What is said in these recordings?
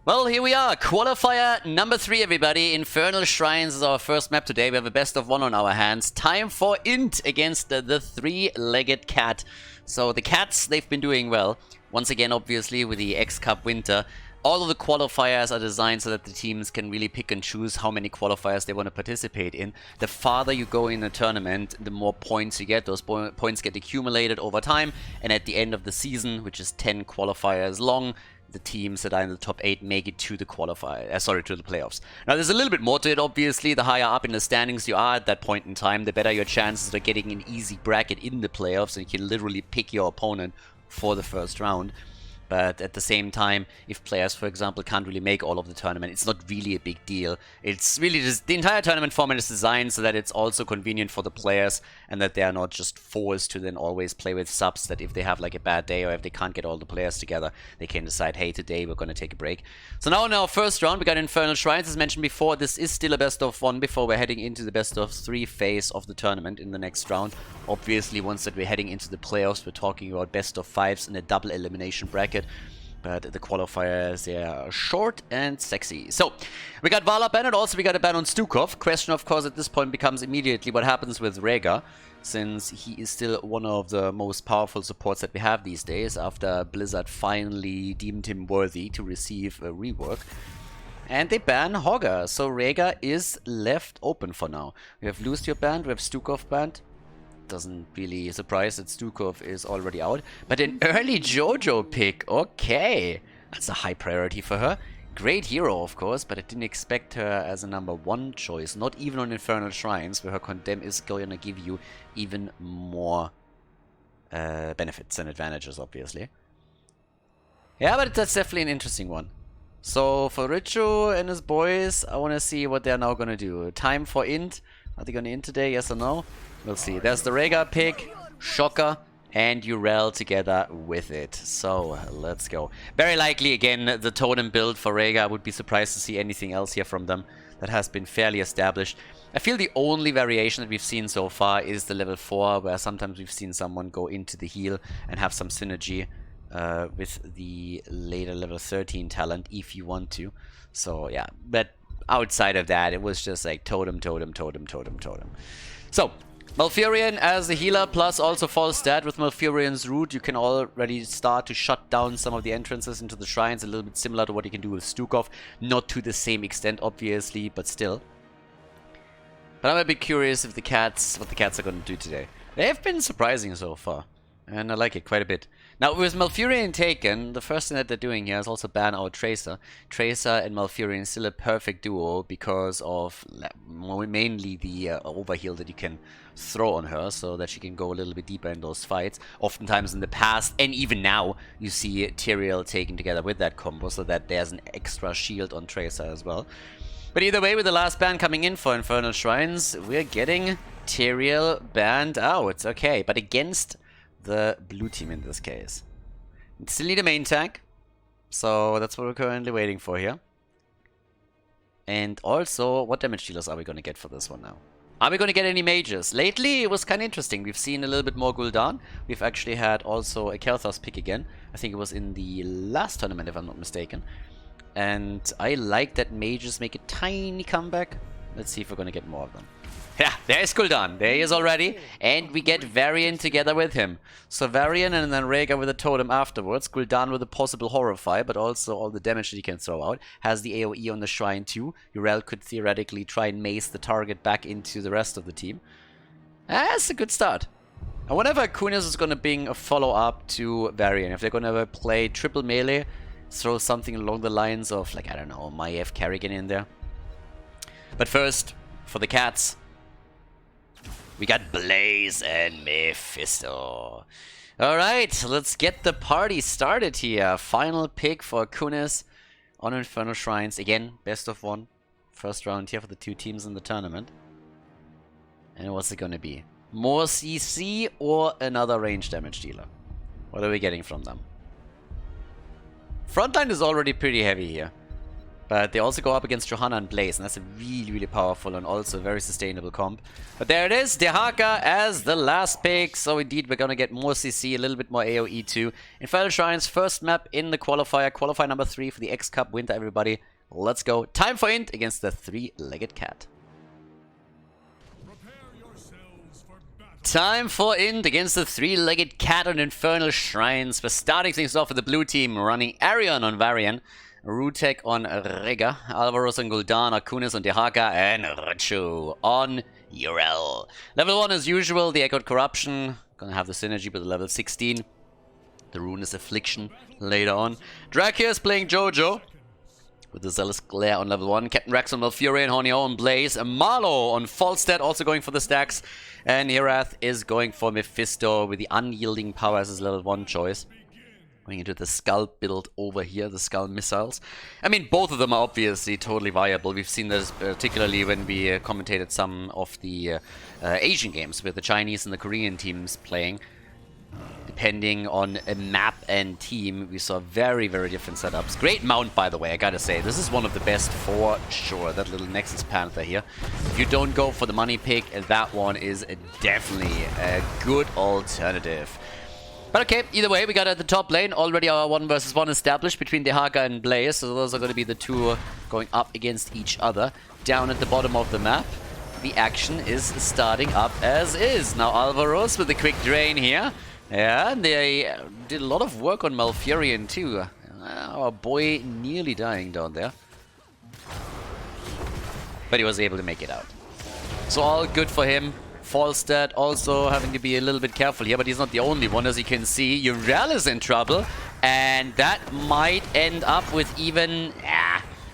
Well, here we are. Qualifier number 3, everybody. Infernal Shrines is our first map today. We have a best of 1 on our hands. Time for Int against the three-legged cat. So the cats, they've been doing well. Once again, obviously, with the X-Cup Winter. All of the qualifiers are designed so that the teams can really pick and choose how many qualifiers they want to participate in. The farther you go in a tournament, the more points you get. Those points get accumulated over time. And at the end of the season, which is 10 qualifiers long, the teams that are in the top 8 make it to the to the playoffs. Now, there's a little bit more to it, obviously. The higher up in the standings you are at that point in time, the better your chances of getting an easy bracket in the playoffs, and you can literally pick your opponent for the first round. But at the same time, if players, for example, can't really make all of the tournament, it's not really a big deal. It's really just the entire tournament format is designed so that it's also convenient for the players and that they are not just forced to then always play with subs, that if they have like a bad day or if they can't get all the players together, they can decide, hey, today we're going to take a break. So now in our first round, we got Infernal Shrines. As mentioned before, this is still a best of 1 before we're heading into the best of 3 phase of the tournament in the next round. Obviously, once that we're heading into the playoffs, we're talking about best of 5s in a double elimination bracket. But the qualifiers, they are short and sexy. So, we got Vala ban, and also we got a ban on Stukov. Question, of course, at this point becomes immediately what happens with Rega, since he is still one of the most powerful supports that we have these days, after Blizzard finally deemed him worthy to receive a rework. And they ban Hogger, so Rega is left open for now. We have Lucio banned, we have Stukov banned. Doesn't really surprise that Stukov is already out. But an early JoJo pick. Okay. That's a high priority for her. Great hero, of course, but I didn't expect her as a number 1 choice. Not even on Infernal Shrines, where her Condemn is going to give you even more benefits and advantages, obviously. Yeah, but that's definitely an interesting one. So for Richo and his boys, I want to see what they're now going to do. Time for Int. Are they going to Int today, yes or no? We'll see. There's the Rega pick, Shocker, and Urel together with it. So, let's go. Very likely, again, the totem build for Rega. I would be surprised to see anything else here from them. That has been fairly established. I feel the only variation that we've seen so far is the level 4, where sometimes we've seen someone go into the heal and have some synergy with the later level 13 talent, if you want to. So, yeah. But outside of that, it was just like totem, totem, totem, totem, totem. So, Malfurion as the healer, plus also false stat. With Malfurion's root, you can already start to shut down some of the entrances into the shrines, a little bit similar to what you can do with Stukov. Not to the same extent, obviously, but still. But I'm a bit curious if what the cats are going to do today. They have been surprising so far, and I like it quite a bit. Now, with Malfurion taken, the first thing that they're doing here is also ban out Tracer. Tracer and Malfurion is still a perfect duo because of mainly the overheal that you can throw on her, so that she can go a little bit deeper in those fights. Oftentimes in the past, and even now, you see Tyrael taken together with that combo, so that there's an extra shield on Tracer as well. But either way, with the last ban coming in for Infernal Shrines, we're getting Tyrael banned out. Okay, but against the blue team in this case. Still need a main tank, so that's what we're currently waiting for here. And also, what damage dealers are we going to get for this one now? Are we going to get any mages? Lately, it was kind of interesting. We've seen a little bit more Gul'dan. We've actually had also a Kel'Thas pick again. I think it was in the last tournament, if I'm not mistaken. And I like that mages make a tiny comeback. Let's see if we're going to get more of them. Yeah, there's Gul'dan. There he is already. And we get Varian together with him. So Varian and then Rega with a totem afterwards. Gul'dan with a possible Horrify, but also all the damage that he can throw out. Has the AoE on the shrine too. Urel could theoretically try and mace the target back into the rest of the team. That's a good start. And whenever Kunis is going to bring a follow-up to Varian, if they're going to play triple melee, throw something along the lines of, like, I don't know, Maiev Kerrigan in there. But first, for the cats, we got Blaze and Mephisto. Alright, let's get the party started here. Final pick for Kunis on Infernal Shrines. Again, best of 1. First round here for the 2 teams in the tournament. And what's it gonna be? More CC or another range damage dealer? What are we getting from them? Frontline is already pretty heavy here. But they also go up against Johanna and Blaze, and that's a really, really powerful and also very sustainable comp. But there it is, Dehaka as the last pick. So indeed, we're gonna get more CC, a little bit more AoE too. Infernal Shrines, first map in the qualifier. Qualifier number 3 for the X-Cup Winter, everybody. Let's go. Time for Int against the three-legged cat. Time for Int against the three-legged cat on Infernal Shrines. We're starting things off with the blue team, running Arion on Varian, Rutek on Rega, Alvaros on Gul'dan, Kunis on Dehaka, and Richu on Yrel. Level 1 as usual, the Echoed Corruption. Gonna have the synergy with the level 16. The Ruinous Affliction later on. Dracula is playing Jojo with the Zealous Glare on level 1. Captain Rex on Malfurion, Horneo on Blaze. Marlow on Falstad also going for the stacks. And Herath is going for Mephisto with the Unyielding Power as his level 1 choice. Going into the Skull build over here, the Skull missiles. I mean, both of them are obviously totally viable. We've seen this particularly when we commentated some of the Asian games with the Chinese and the Korean teams playing. Depending on a map and team, we saw very, very different setups. Great mount, by the way, I gotta say. This is one of the best for sure. That little Nexus Panther here. If you don't go for the money pick, that one is definitely a good alternative. But okay, either way, we got at the top lane already our 1 versus 1 established between Dehaka and Blaze. So those are going to be the two going up against each other. Down at the bottom of the map, the action is starting up as is. Now Alvaros with the quick drain here. Yeah, and they did a lot of work on Malfurion too. Our boy nearly dying down there. But he was able to make it out. So all good for him. Falstad also having to be a little bit careful here, but he's not the only one, as you can see. Yrel is in trouble, and that might end up with even...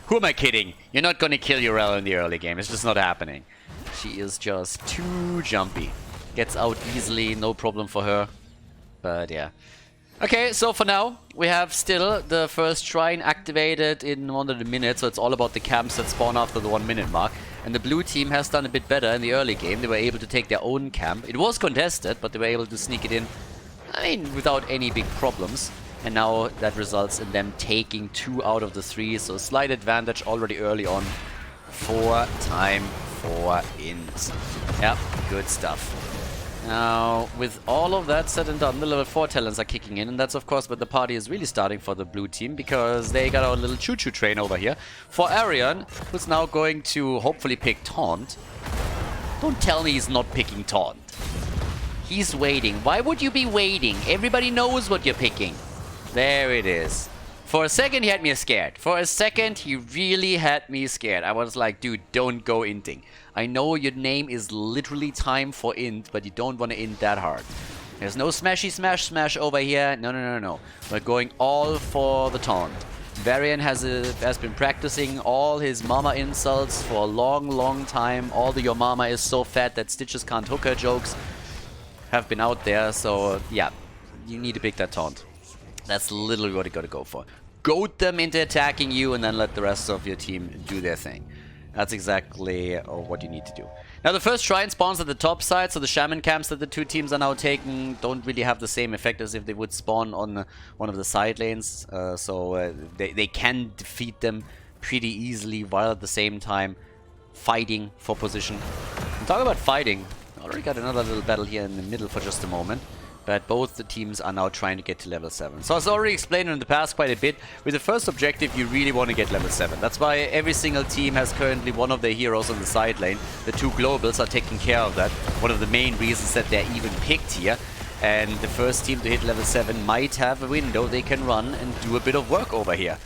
who am I kidding? You're not going to kill Yrel in the early game. It's just not happening. She is just too jumpy. Gets out easily, no problem for her. But yeah. Okay, so for now, we have still the first shrine activated in 100 minutes, so it's all about the camps that spawn after the 1 minute mark. And the blue team has done a bit better in the early game. They were able to take their own camp. It was contested, but they were able to sneak it in, I mean, without any big problems. And now that results in them taking 2 out of the 3, so slight advantage already early on for Time for Int. Yep, good stuff. Now, with all of that said and done, the level 4 talents are kicking in, and that's of course where the party is really starting for the blue team, because they got our little choo-choo train over here for Arion, who's now going to hopefully pick Taunt. Don't tell me he's not picking Taunt. He's waiting. Why would you be waiting? Everybody knows what you're picking. There it is. For a second, he had me scared. For a second, he really had me scared. I was like, dude, don't go inting. I know your name is literally Time for Int, but you don't want to int that hard. There's no smashy smash over here. No. We're going all for the taunt. Varian has been practicing all his mama insults for a long time. All the "your mama is so fat that stitches can't hook her" jokes have been out there. So yeah, you need to pick that taunt. That's literally what you gotta go for. Goad them into attacking you and then let the rest of your team do their thing. That's exactly what you need to do. Now the first shrine spawns at the top side, so the shaman camps that the two teams are now taking don't really have the same effect as if they would spawn on one of the side lanes. They can defeat them pretty easily while at the same time fighting for position. And talk about fighting, I already got another little battle here in the middle for just a moment. But both the teams are now trying to get to level 7. So as I already explained in the past quite a bit, with the first objective you really want to get level 7. That's why every single team has currently one of their heroes on the side lane. The 2 globals are taking care of that. One of the main reasons that they're even picked here. And the first team to hit level 7 might have a window they can run and do a bit of work over here.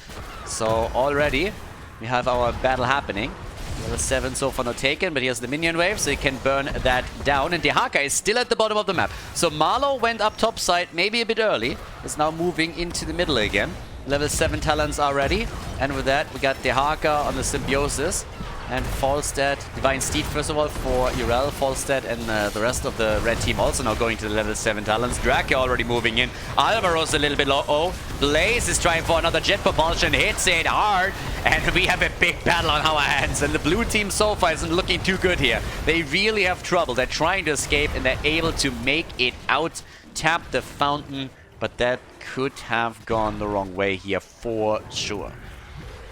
So already we have our battle happening. Level 7 so far not taken, but here's the minion wave, so he can burn that down. And Dehaka is still at the bottom of the map. So Marlow went up top side, maybe a bit early. Is now moving into the middle again. Level 7 talents are ready. And with that, we got Dehaka on the Symbiosis. And Falstad, Divine Steed first of all for Yrel, Falstad, and the rest of the red team also now going to the level 7 talents. Drake already moving in. Alvaros a little bit low. Oh, Blaze is trying for another jet propulsion, hits it hard. And we have a big battle on our hands. And the blue team so far isn't looking too good here. They really have trouble. They're trying to escape and they're able to make it out. Tap the fountain, but that could have gone the wrong way here for sure.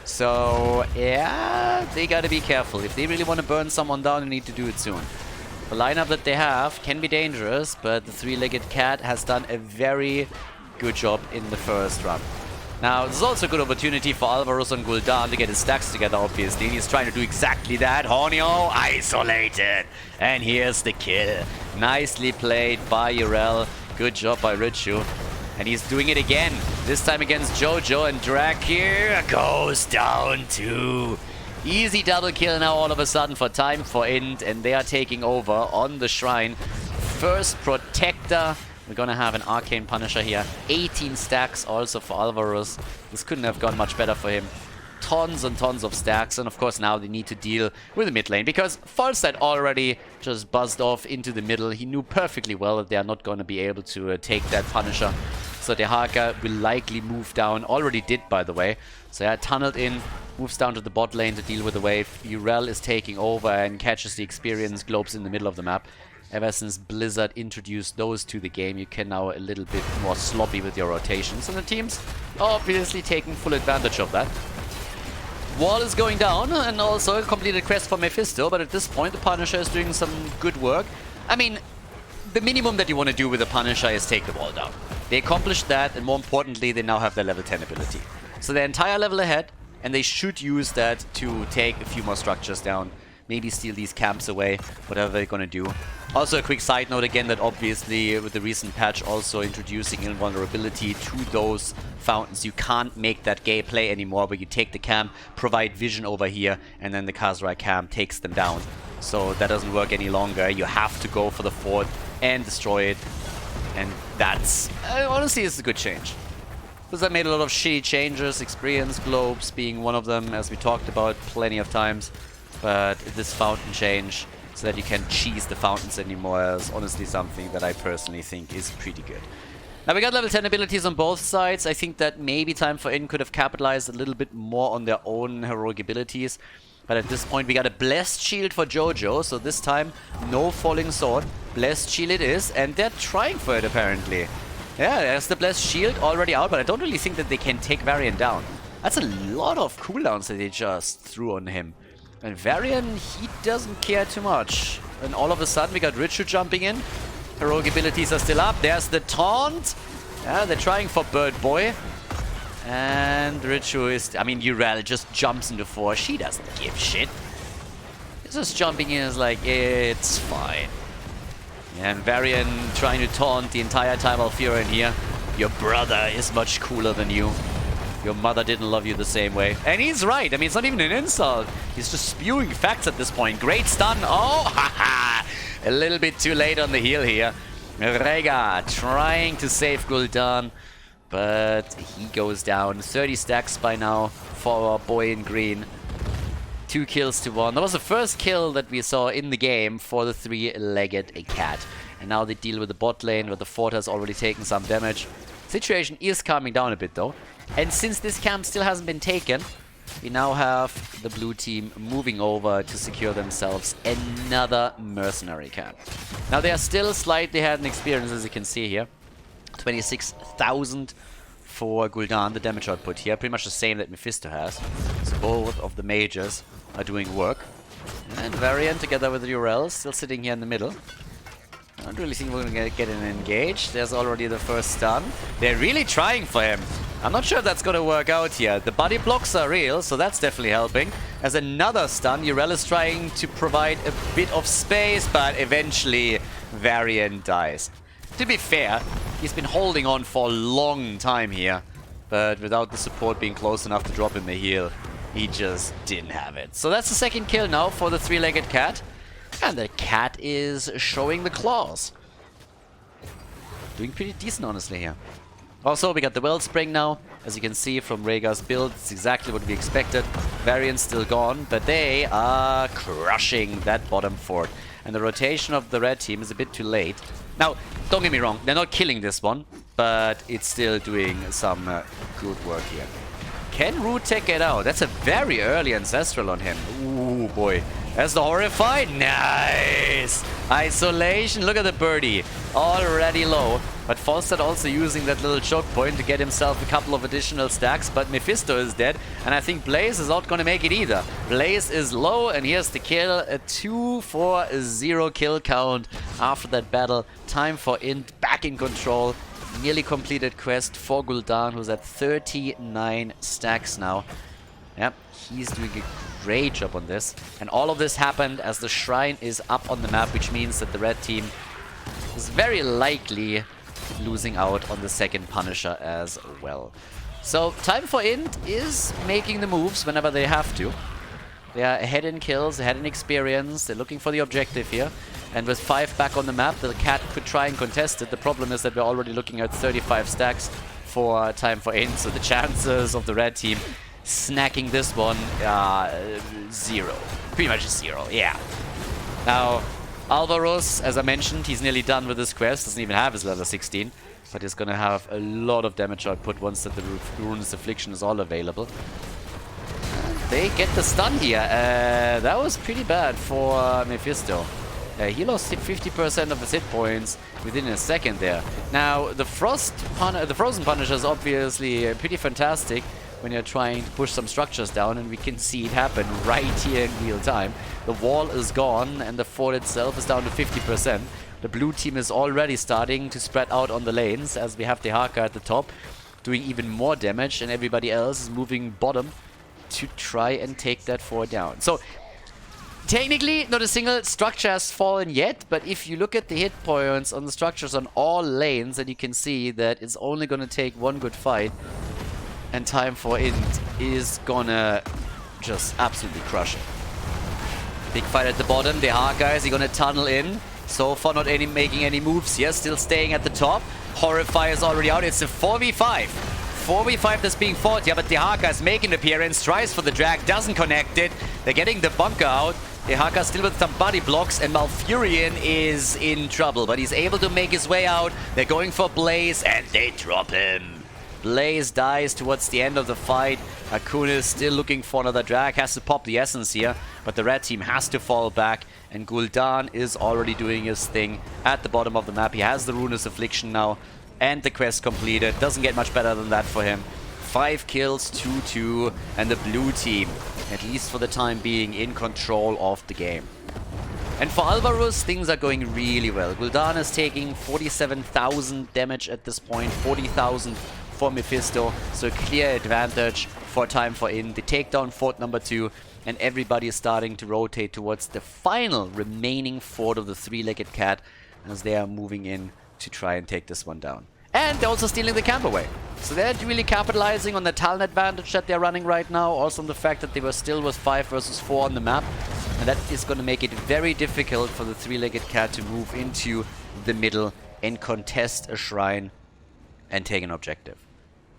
So, yeah, they gotta be careful. If they really want to burn someone down, they need to do it soon. The lineup that they have can be dangerous, but the three-legged cat has done a very good job in the first run. Now, this is also a good opportunity for Alvarez and Gul'dan to get his stacks together, obviously. And he's trying to do exactly that. Hornio isolated. And here's the kill. Nicely played by Urel. Good job by Richu. And he's doing it again. This time against Jojo. And Drakir goes down too. Easy double kill now all of a sudden for Time for Int. And they are taking over on the Shrine. First Protector. We're gonna have an Arcane Punisher here. 18 stacks also for Alvarez. This couldn't have gone much better for him. Tons and tons of stacks. And of course now they need to deal with the mid lane. Because Falstad already just buzzed off into the middle. He knew perfectly well that they are not going to be able to take that Punisher. So Dehaka will likely move down. Already did, by the way. So yeah, tunneled in. Moves down to the bot lane to deal with the wave. Urel is taking over and catches the experience globes in the middle of the map. Ever since Blizzard introduced those to the game, you can now a little bit more sloppy with your rotations. And the team's obviously taking full advantage of that. Wall is going down, and also a completed quest for Mephisto. But at this point, the Punisher is doing some good work. I mean, the minimum that you want to do with the Punisher is take the wall down. They accomplished that, and more importantly, they now have their level 10 ability. So they're entire level ahead, and they should use that to take a few more structures down. Maybe steal these camps away, whatever they're gonna do. Also a quick side note again that obviously with the recent patch also introducing invulnerability to those fountains. You can't make that gay play anymore where you take the camp, provide vision over here, and then the Khazra camp takes them down. So that doesn't work any longer. You have to go for the fort and destroy it. And that's, honestly, it's a good change. Because I made a lot of shitty changes, experience globes being one of them, as we talked about plenty of times. But this fountain change, so that you can cheese the fountains anymore, is honestly something that I personally think is pretty good. Now we got level 10 abilities on both sides. I think that maybe Time for In could have capitalized a little bit more on their own heroic abilities. But at this point we got a Blessed Shield for Jojo, so this time no Falling Sword. Blessed Shield it is, and they're trying for it apparently. Yeah, there's the Blessed Shield already out, but I don't really think that they can take Varian down. That's a lot of cooldowns that they just threw on him. And Varian, he doesn't care too much. And all of a sudden we got Richu jumping in. Heroic abilities are still up. There's the taunt. Yeah, they're trying for Bird Boy. And Richu is... I mean, Urel just jumps into 4. She doesn't give shit. He's just jumping in is like, it's fine. And Varian trying to taunt the entire time Alfira in here. Your brother is much cooler than you. Your mother didn't love you the same way. And he's right. I mean, it's not even an insult. He's just spewing facts at this point. Great stun. Oh, haha. A little bit too late on the heal here. Rega trying to save Gul'dan. But he goes down. 30 stacks by now for our boy in green. 2 kills to 1. That was the first kill that we saw in the game for the three-legged cat. And now they deal with the bot lane where the fort has already taken some damage. Situation is calming down a bit though. And since this camp still hasn't been taken, we now have the blue team moving over to secure themselves another mercenary camp. Now they are still slightly ahead in experience, as you can see here. 26,000 for Gul'dan, the damage output here. Pretty much the same that Mephisto has. So both of the mages are doing work. And Varian together with Urel still sitting here in the middle. I don't really think we're going to get an engage. There's already the first stun. They're really trying for him. I'm not sure if that's going to work out here. The body blocks are real, so that's definitely helping. As another stun, Urel is trying to provide a bit of space, but eventually Varian dies. To be fair, he's been holding on for a long time here. But without the support being close enough to drop him a heal, he just didn't have it. So that's the second kill now for the three-legged cat. And the cat is showing the claws. Doing pretty decent, honestly, here. Also, we got the Wellspring now. As you can see from Rhaegar's build, it's exactly what we expected. Variant's still gone, but they are crushing that bottom fort. And the rotation of the red team is a bit too late. Now, don't get me wrong, they're not killing this one, but it's still doing some good work here. Can Root take it out? That's a very early Ancestral on him. Ooh, boy. That's the Horrified. Nice! Isolation. Look at the birdie. Already low. But Falstad also using that little choke point to get himself a couple of additional stacks, but Mephisto is dead, and I think Blaze is not gonna make it either. Blaze is low, and here's the kill. A 2-4-0 kill count after that battle. Time for Int back in control. Nearly completed quest for Gul'dan, who's at 39 stacks now. Yep, he's doing a great job on this. And all of this happened as the shrine is up on the map, which means that the red team is very likely losing out on the second Punisher as well. So Time for Int is making the moves whenever they have to. They are ahead in kills, ahead in experience. They're looking for the objective here. And with 5 back on the map, the cat could try and contest it. The problem is that we're already looking at 35 stacks for Time for Int. So the chances of the red team snacking this one are 0. Pretty much 0, yeah. Now, Alvaros, as I mentioned, he's nearly done with this quest. Doesn't even have his level 16. But he's going to have a lot of damage output once that the Ruinous Affliction is all available. They get the stun here. That was pretty bad for Mephisto. He lost 50% of his hit points within a second there. Now, the Frozen Punisher is obviously pretty fantastic when you're trying to push some structures down, and we can see it happen right here in real time. The wall is gone, and the fort itself is down to 50%. The blue team is already starting to spread out on the lanes, as we have the Haka at the top, doing even more damage, and everybody else is moving bottom to try and take that fort down. So, technically, not a single structure has fallen yet, but if you look at the hit points on the structures on all lanes, then you can see that it's only going to take one good fight, and Time for Int is gonna just absolutely crush it. Big fight at the bottom. The Haka is gonna tunnel in. So far not making any moves here, still staying at the top. Horrify is already out. It's a 4v5. 4v5 that's being fought here, but the Haka is making an appearance, tries for the drag, doesn't connect it. They're getting the bunker out. The Haka still with some body blocks, and Malfurion is in trouble, but he's able to make his way out. They're going for Blaze, and they drop him. Blaze dies towards the end of the fight. Akun is still looking for another drag, has to pop the essence here, but the red team has to fall back, and Gul'dan is already doing his thing at the bottom of the map. He has the Ruinous Affliction now, and the quest completed. Doesn't get much better than that for him. 5 kills, 2-2, and the blue team, at least for the time being, in control of the game. And for Alvaros, things are going really well. Gul'dan is taking 47,000 damage at this point, 40,000 for Mephisto, so clear advantage for Time for Int. They take down fort number 2, and everybody is starting to rotate towards the final remaining fort of the 3-legged cat as they are moving in to try and take this one down. And they're also stealing the camp away. So they're really capitalizing on the talent advantage that they're running right now, also on the fact that they were still with 5 versus 4 on the map. And that is going to make it very difficult for the 3-legged cat to move into the middle and contest a shrine and take an objective.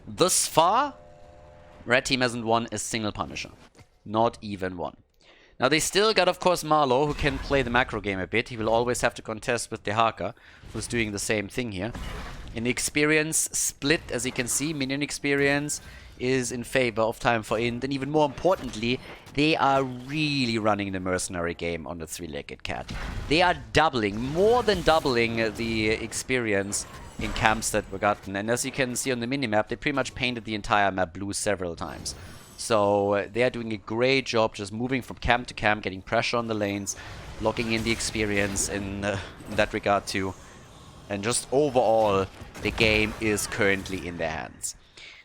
Thus far, red team hasn't won a single Punisher. Not even one. Now they still got, of course, Marlow, who can play the macro game a bit. He will always have to contest with the Haka, who's doing the same thing here. In the experience split, as you can see, minion experience is in favor of Time for Int. And even more importantly, they are really running the mercenary game on the 3-legged cat. They are doubling, more than doubling the experience in camps that were gotten. And as you can see on the minimap, they pretty much painted the entire map blue several times. So they are doing a great job just moving from camp to camp, getting pressure on the lanes, locking in the experience in that regard too. And just overall, the game is currently in their hands.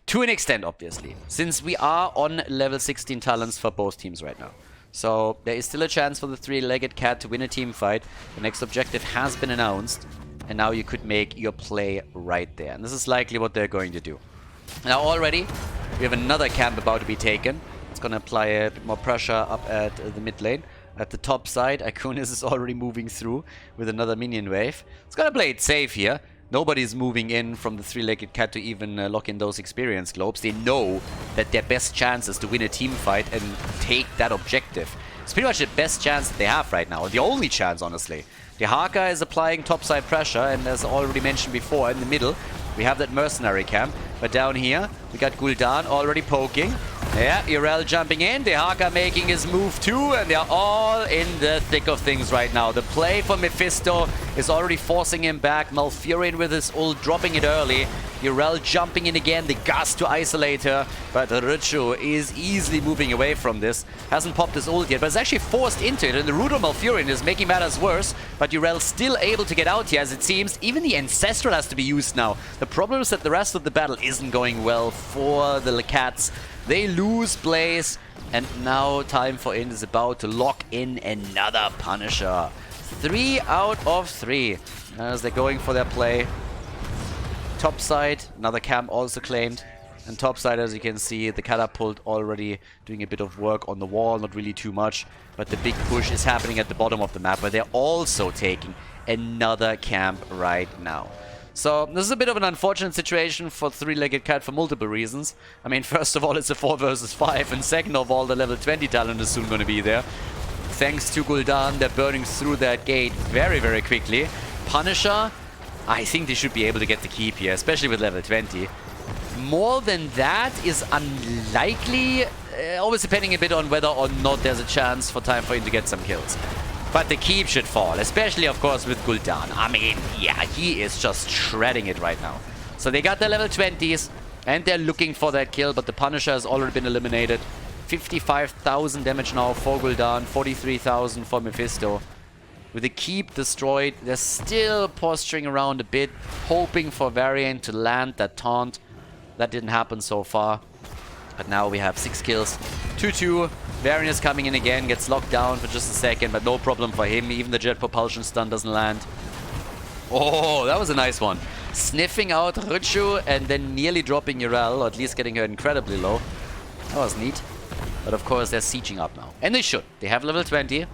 To an extent, obviously, since we are on level 16 talents for both teams right now. So there is still a chance for the 3-legged cat to win a team fight. The next objective has been announced, and now you could make your play right there. And this is likely what they're going to do. Now already, we have another camp about to be taken. It's going to apply a bit more pressure up at the mid lane. At the top side, Ikunis is already moving through with another minion wave. It's going to play it safe here. Nobody's moving in from the 3-legged cat to even lock in those experience globes. They know that their best chance is to win a team fight and take that objective. It's pretty much the best chance that they have right now. The only chance, honestly. The Haka is applying topside pressure, and as already mentioned before, in the middle, we have that mercenary camp. But down here, we got Gul'dan already poking. Yeah, Urel jumping in, Dehaka making his move too, and they're all in the thick of things right now. The play for Mephisto is already forcing him back. Malfurion with his ult, dropping it early. Urel jumping in again, the gust to isolate her, but Richu is easily moving away from this. Hasn't popped his ult yet, but is actually forced into it, and the root of Malfurion is making matters worse, but Urel still able to get out here, as it seems. Even the Ancestral has to be used now. The problem is that the rest of the battle isn't going well for the Cats. They lose Blaze, and now Time for Int is about to lock in another Punisher. 3 out of 3 as they're going for their play. Top side, another camp also claimed. And top side, as you can see, the catapult already doing a bit of work on the wall, not really too much. But the big push is happening at the bottom of the map, where they're also taking another camp right now. So this is a bit of an unfortunate situation for Three-Legged Cat for multiple reasons. I mean, first of all, it's a 4 versus 5, and second of all, the level 20 talent is soon going to be there. Thanks to Gul'dan, they're burning through that gate very, very quickly. Punisher, I think they should be able to get the keep here, especially with level 20. More than that is unlikely, always depending a bit on whether or not there's a chance for Time for him to get some kills. But the keep should fall, especially, of course, with Gul'dan. I mean, yeah, he is just shredding it right now. So they got their level 20s, and they're looking for that kill, but the Punisher has already been eliminated. 55,000 damage now for Gul'dan, 43,000 for Mephisto. With the keep destroyed, they're still posturing around a bit, hoping for Variant to land that taunt. That didn't happen so far. But now we have 6 kills. 2-2. Varian is coming in again, gets locked down for just a second, but no problem for him. Even the jet propulsion stun doesn't land. Oh, that was a nice one. Sniffing out Richu and then nearly dropping Urel, or at least getting her incredibly low. That was neat. But of course, they're sieging up now. And they should. They have level 20.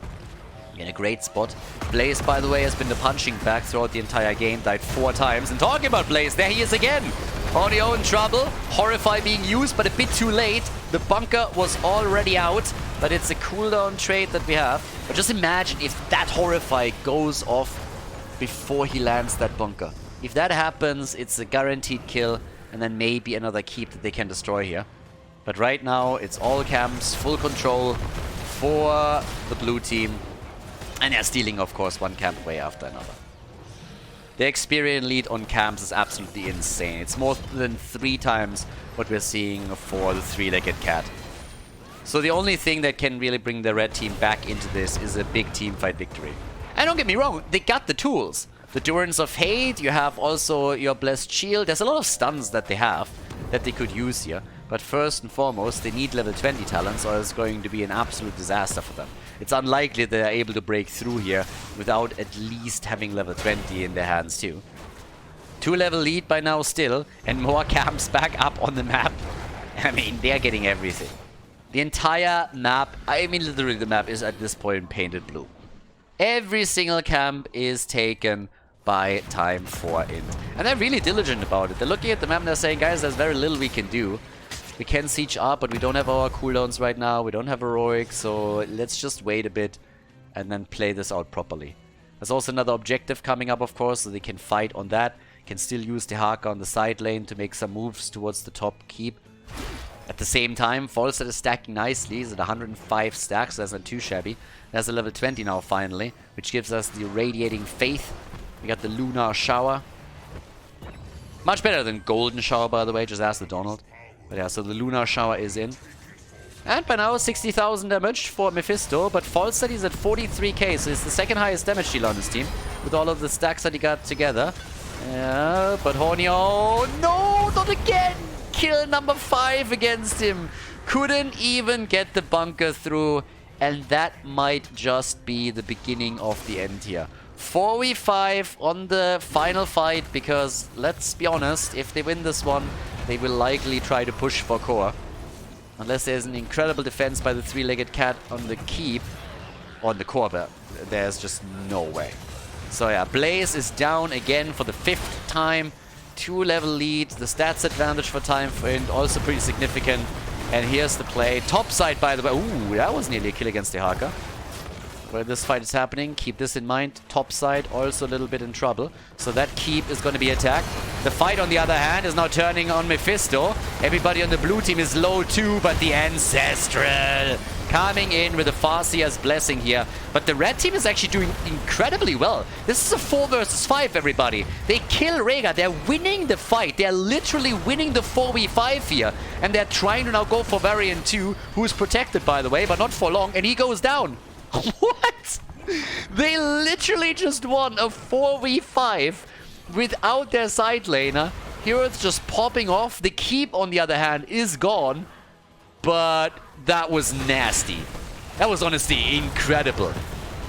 In a great spot. Blaze, by the way, has been the punching bag throughout the entire game. Died 4 times. And talking about Blaze, there he is again. Audio in trouble. Horrify being used, but a bit too late. The bunker was already out, but it's a cooldown trait that we have. But just imagine if that Horrify goes off before he lands that bunker. If that happens, it's a guaranteed kill, and then maybe another keep that they can destroy here. But right now, it's all camps, full control for the blue team. And they're stealing, of course, one camp away after another. The experience lead on camps is absolutely insane. It's more than 3 times what we're seeing for the Three-Legged Cat. So the only thing that can really bring the red team back into this is a big team fight victory. And don't get me wrong, they got the tools. The Durance of Hate, you have also your Blessed Shield. There's a lot of stuns that they have that they could use here. But first and foremost, they need level 20 talents, or it's going to be an absolute disaster for them. It's unlikely they're able to break through here without at least having level 20 in their hands too. 2-level lead by now still, and more camps back up on the map. I mean, they're getting everything. The entire map, I mean literally the map is at this point painted blue. Every single camp is taken by Time for Int. And they're really diligent about it. They're looking at the map and they're saying, guys, there's very little we can do. We can siege up, but we don't have our cooldowns right now. We don't have heroic, so let's just wait a bit and then play this out properly. There's also another objective coming up, of course, so they can fight on that. Can still use the Haka on the side lane to make some moves towards the top keep. At the same time, Falstad is stacking nicely. He's at 105 stacks, so that's not too shabby. There's a level 20 now, finally, which gives us the Radiating Faith. We got the Lunar Shower. Much better than Golden Shower, by the way, just ask the Donald. But yeah, so the Lunar Shower is in. And by now, 60,000 damage for Mephisto, but Falstad is at 43k, so it's the second highest damage dealer on his team, with all of the stacks that he got together. Yeah, but Horny, oh no, not again! Kill number 5 against him. Couldn't even get the bunker through, and that might just be the beginning of the end here. 4v5 on the final fight, because let's be honest, if they win this one, they will likely try to push for core. Unless there's an incredible defense by the Three-Legged Cat on the keep, on the core, but there's just no way. So yeah, Blaze is down again for the 5th time. 2-level lead, the stats advantage for Time for Int, also pretty significant. And here's the play. Top side, by the way. Ooh, that was nearly a kill against the Haka. Where this fight is happening, keep this in mind. Top side also a little bit in trouble. So that keep is going to be attacked. The fight, on the other hand, is now turning on Mephisto. Everybody on the blue team is low too, but the Ancestral coming in with a Farseer's Blessing here. But the red team is actually doing incredibly well. This is a 4 versus 5, everybody. They kill Rhaegar. They're winning the fight. They're literally winning the 4v5 here. And they're trying to now go for Varian 2, who's protected, by the way, but not for long. And he goes down. What? They literally just won a 4v5 without their side laner. Hero's just popping off. The keep, on the other hand, is gone. But that was nasty. That was honestly incredible.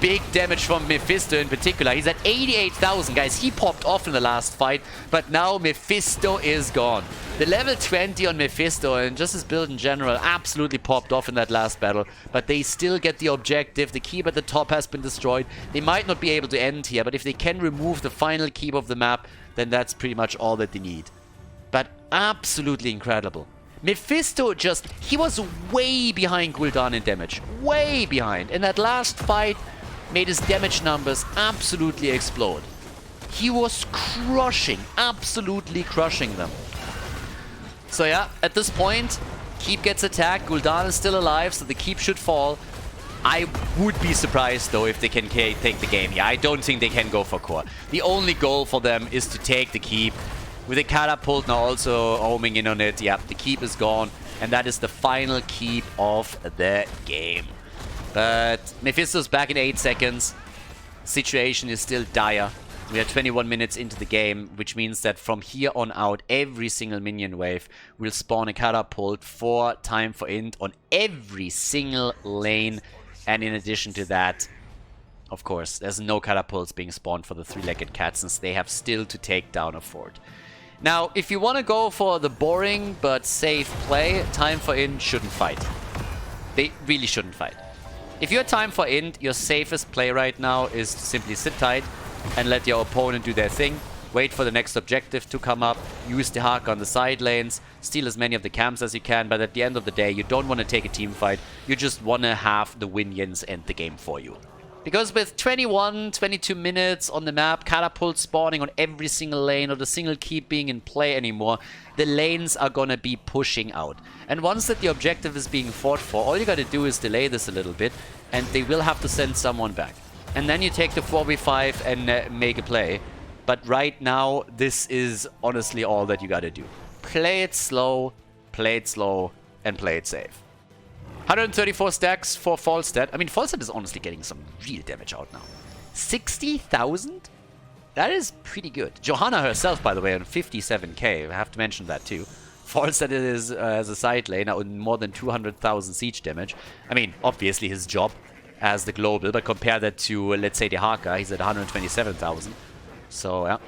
Big damage from Mephisto in particular. He's at 88,000, guys. He popped off in the last fight, but now Mephisto is gone. The level 20 on Mephisto and just his build in general absolutely popped off in that last battle, but they still get the objective. The keep at the top has been destroyed. They might not be able to end here, but if they can remove the final keep of the map, then that's pretty much all that they need. But absolutely incredible. Mephisto just, he was way behind Gul'dan in damage. Way behind. In that last fight, made his damage numbers absolutely explode. He was crushing, absolutely crushing them. So yeah, at this point, Keep gets attacked. Gul'dan is still alive, so the Keep should fall. I would be surprised, though, if they can take the game here. I don't think they can go for core. The only goal for them is to take the Keep. With the Catapult now also homing in on it, yeah, the Keep is gone. And that is the final Keep of the game. But Mephisto's back in 8 seconds. Situation is still dire. We are 21 minutes into the game, which means that from here on out, every single minion wave will spawn a Catapult for time for int on every single lane. And in addition to that, of course, there's no Catapults being spawned for the three-legged cat since they have still to take down a fort. Now, if you want to go for the boring but safe play, time for int shouldn't fight. They really shouldn't fight. If you're time for int, your safest play right now is to simply sit tight and let your opponent do their thing. Wait for the next objective to come up. Use the Haka on the side lanes. Steal as many of the camps as you can. But at the end of the day, you don't want to take a team fight. You just want to have the Winions end the game for you. Because with 21, 22 minutes on the map, Catapult spawning on every single lane, or the single keep being in play anymore, the lanes are gonna be pushing out. And once that the objective is being fought for, all you gotta do is delay this a little bit, and they will have to send someone back. And then you take the 4v5 and make a play. But right now, this is honestly all that you gotta do. Play it slow, and play it safe. 134 stacks for Falstad. I mean, Falstad is honestly getting some real damage out now. 60,000? That is pretty good. Johanna herself, by the way, on 57k. I have to mention that too. Falstad is as a side lane on more than 200,000 siege damage. I mean, obviously his job as the global, but compare that to, let's say, the Haka. He's at 127,000. So, yeah.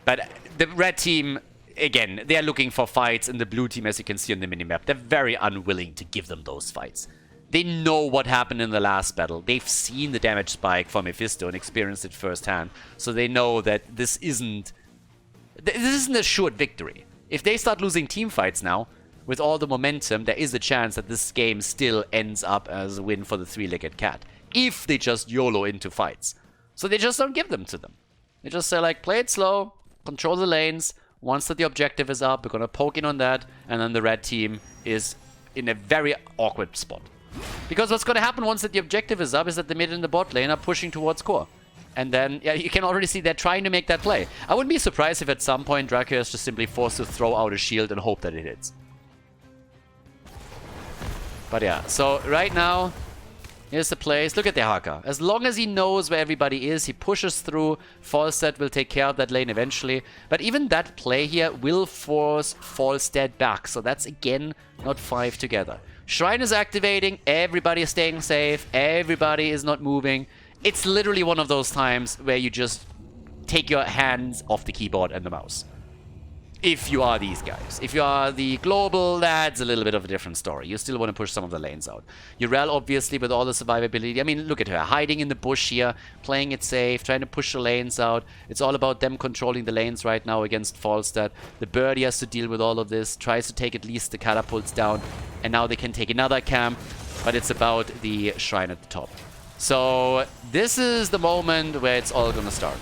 But the red team, again, they are looking for fights, and the blue team, as you can see on the minimap, they're very unwilling to give them those fights. They know what happened in the last battle. They've seen the damage spike from Mephisto and experienced it firsthand. So they know that this isn't a assured victory. If they start losing team fights now, with all the momentum, there is a chance that this game still ends up as a win for the three-legged cat. If they just YOLO into fights. So they just don't give them to them. They just say, like, play it slow, control the lanes. Once that the objective is up, we're gonna poke in on that, and then the red team is in a very awkward spot. Because what's gonna happen once that the objective is up is that the mid and the bot lane are pushing towards core. And then, yeah, you can already see they're trying to make that play. I wouldn't be surprised if at some point Dracula is just simply forced to throw out a shield and hope that it hits. But yeah, so right now, here's the place. Look at the Haka. As long as he knows where everybody is, he pushes through. Falstad will take care of that lane eventually. But even that play here will force Falstad back. So that's, again, not 5 together. Shrine is activating. Everybody is staying safe. Everybody is not moving. It's literally one of those times where you just take your hands off the keyboard and the mouse. If you are these guys. If you are the global, that's a little bit of a different story. You still want to push some of the lanes out. Urel, obviously, with all the survivability. I mean, look at her. Hiding in the bush here. Playing it safe. Trying to push the lanes out. It's all about them controlling the lanes right now against Falstad. The birdie has to deal with all of this. Tries to take at least the catapults down. And now they can take another camp. But it's about the shrine at the top. So this is the moment where it's all gonna start.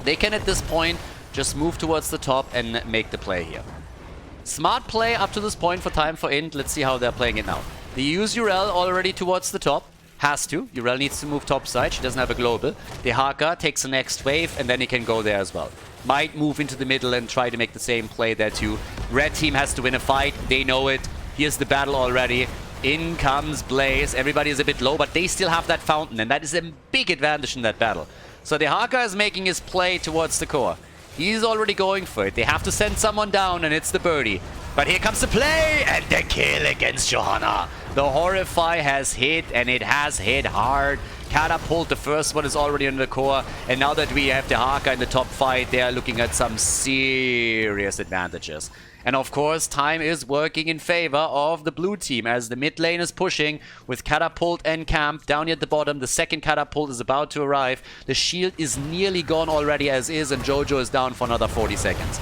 They can, at this point, just move towards the top and make the play here. Smart play up to this point for Time for Int. Let's see how they're playing it now. They use Urel already towards the top. Has to. Urel needs to move topside. She doesn't have a global. The Haka takes the next wave, and then he can go there as well. Might move into the middle and try to make the same play there too. Red team has to win a fight. They know it. Here's the battle already. In comes Blaze. Everybody is a bit low, but they still have that fountain, and that is a big advantage in that battle. So the Haka is making his play towards the core. He's already going for it. They have to send someone down, and it's the birdie. But here comes the play, and the kill against Johanna. The Horrify has hit, and it has hit hard. Catapult, the first one, is already on the core. And now that we have the Haka in the top fight, they are looking at some serious advantages. And of course, time is working in favor of the blue team as the mid lane is pushing with Catapult and Camp down here at the bottom. The second Catapult is about to arrive. The shield is nearly gone already as is, and Jojo is down for another 40 seconds.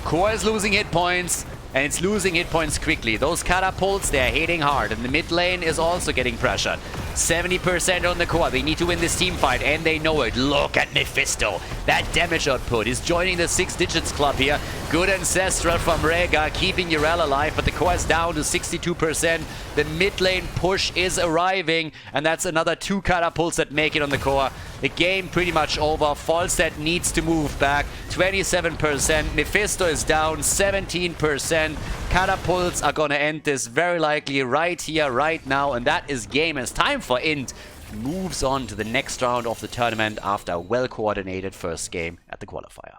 Core is losing hit points, and it's losing hit points quickly. Those Catapults, they're hitting hard, and the mid lane is also getting pressured. 70% on the core. They need to win this team fight, and they know it. Look at Mephisto. That damage output is joining the 6 digits club here. Good Ancestral from Rega, keeping Urel alive, but the core is down to 62%. The mid lane push is arriving, and that's another 2 Catapults that make it on the core. The game pretty much over. Falset needs to move back. 27%. Mephisto is down 17%. Catapults are gonna end this very likely right here, right now, and that is game as Time for Int moves on to the next round of the tournament after a well-coordinated first game at the qualifier.